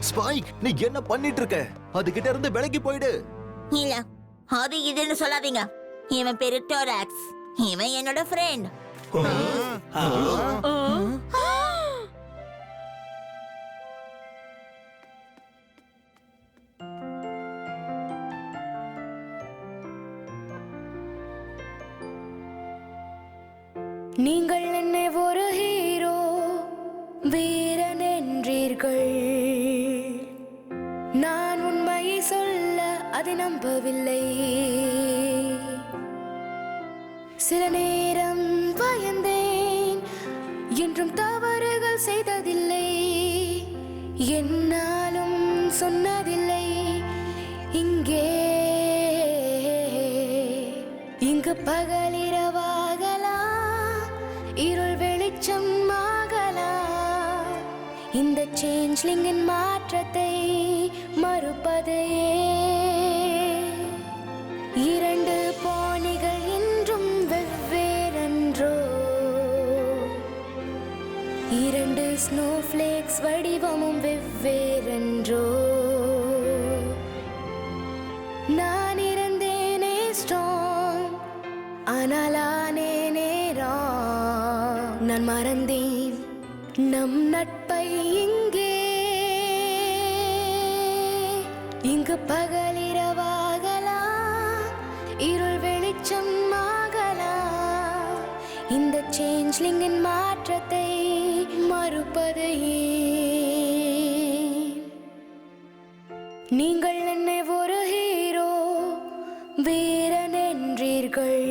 Spike, நீ என்ன பண்ணிட்டு இருக்க? அதுகிட்ட இருந்து விலகி போயிடு. இல்ல, அது இதுன்னு சொல்லாதீங்க. இவன் பேரு டோராக்ஸ். இவன் என்னோட ஃப்ரெண்ட். நீங்கள் என்னை ஒரு ஹீரோ வீரன் என்றீர்கள். நான் உண்மையை சொல்ல அதை நம்பவில்லை. சில நேரம் பயந்தேன், என்றும் தவறுகள் செய்ததில்லை. என்னாலும் சொன்னதில்லை. இங்கு பகலிரவாகலாம், இருள் வெளிச்சம் ஆகலாம். இந்த சேஞ்ச்லிங்கின் மாற்றத்தை மறுப்பதையே. இரண்டு பாணிகள் என்றும் வெவ்வேறென்றோ, இரண்டு ஸ்னோஃப்ளேக்ஸ் வடிவமும் வெவ்வேறென்றோ. நான் இருந்தேனே ஸ்ட்ராங், ஆனால் ஆனேனே ராங். நான் மறந்தேன் நம் நட்பை. இங்கு பகலிரவாகலாம், இருள் வெளிச்சம் ஆகலாம். இந்த சேஞ்ச்லிங்கின் மாற்றத்தை மறுப்பதையே. நீங்கள் என்னை ஒரு ஹீரோ வீரன் என்றீர்கள்.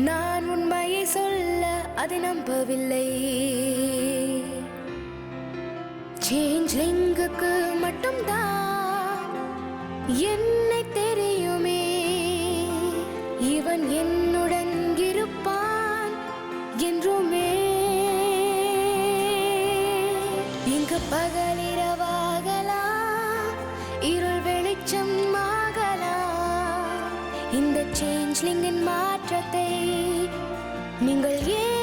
நான் உண்மையை சொல்ல அதை நம்பவில்லை. சேஞ்ச்லிங்குக்கு மட்டும்தான் என்னை தெரியுமே. இவன் என்னுடன் இருப்பான் என்றுமே. இங்கு பகலிரவாகலாம், இருள் வெளிச்சம் ஆகலாம். இந்த சேஞ்ச்லிங்கின் மாற்றத்தை நீங்கள் ஏன்